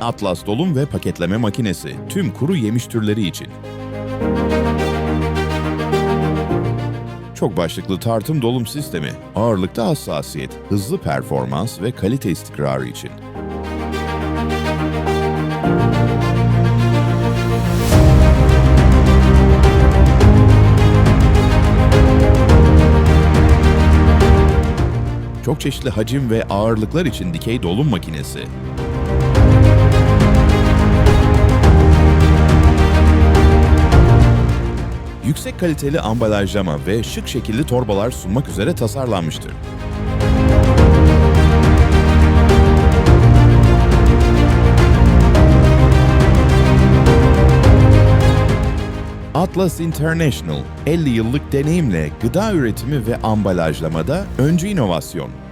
Atlas dolum ve paketleme makinesi tüm kuru yemiş türleri için. Çok başlıklı tartım dolum sistemi, ağırlıkta hassasiyet, hızlı performans ve kalite istikrarı için. Çok çeşitli hacim ve ağırlıklar için dikey dolum makinesi. Yüksek kaliteli ambalajlama ve şık şekilli torbalar sunmak üzere tasarlanmıştır. Atlas International, 50 yıllık deneyimle gıda üretimi ve ambalajlamada öncü inovasyon.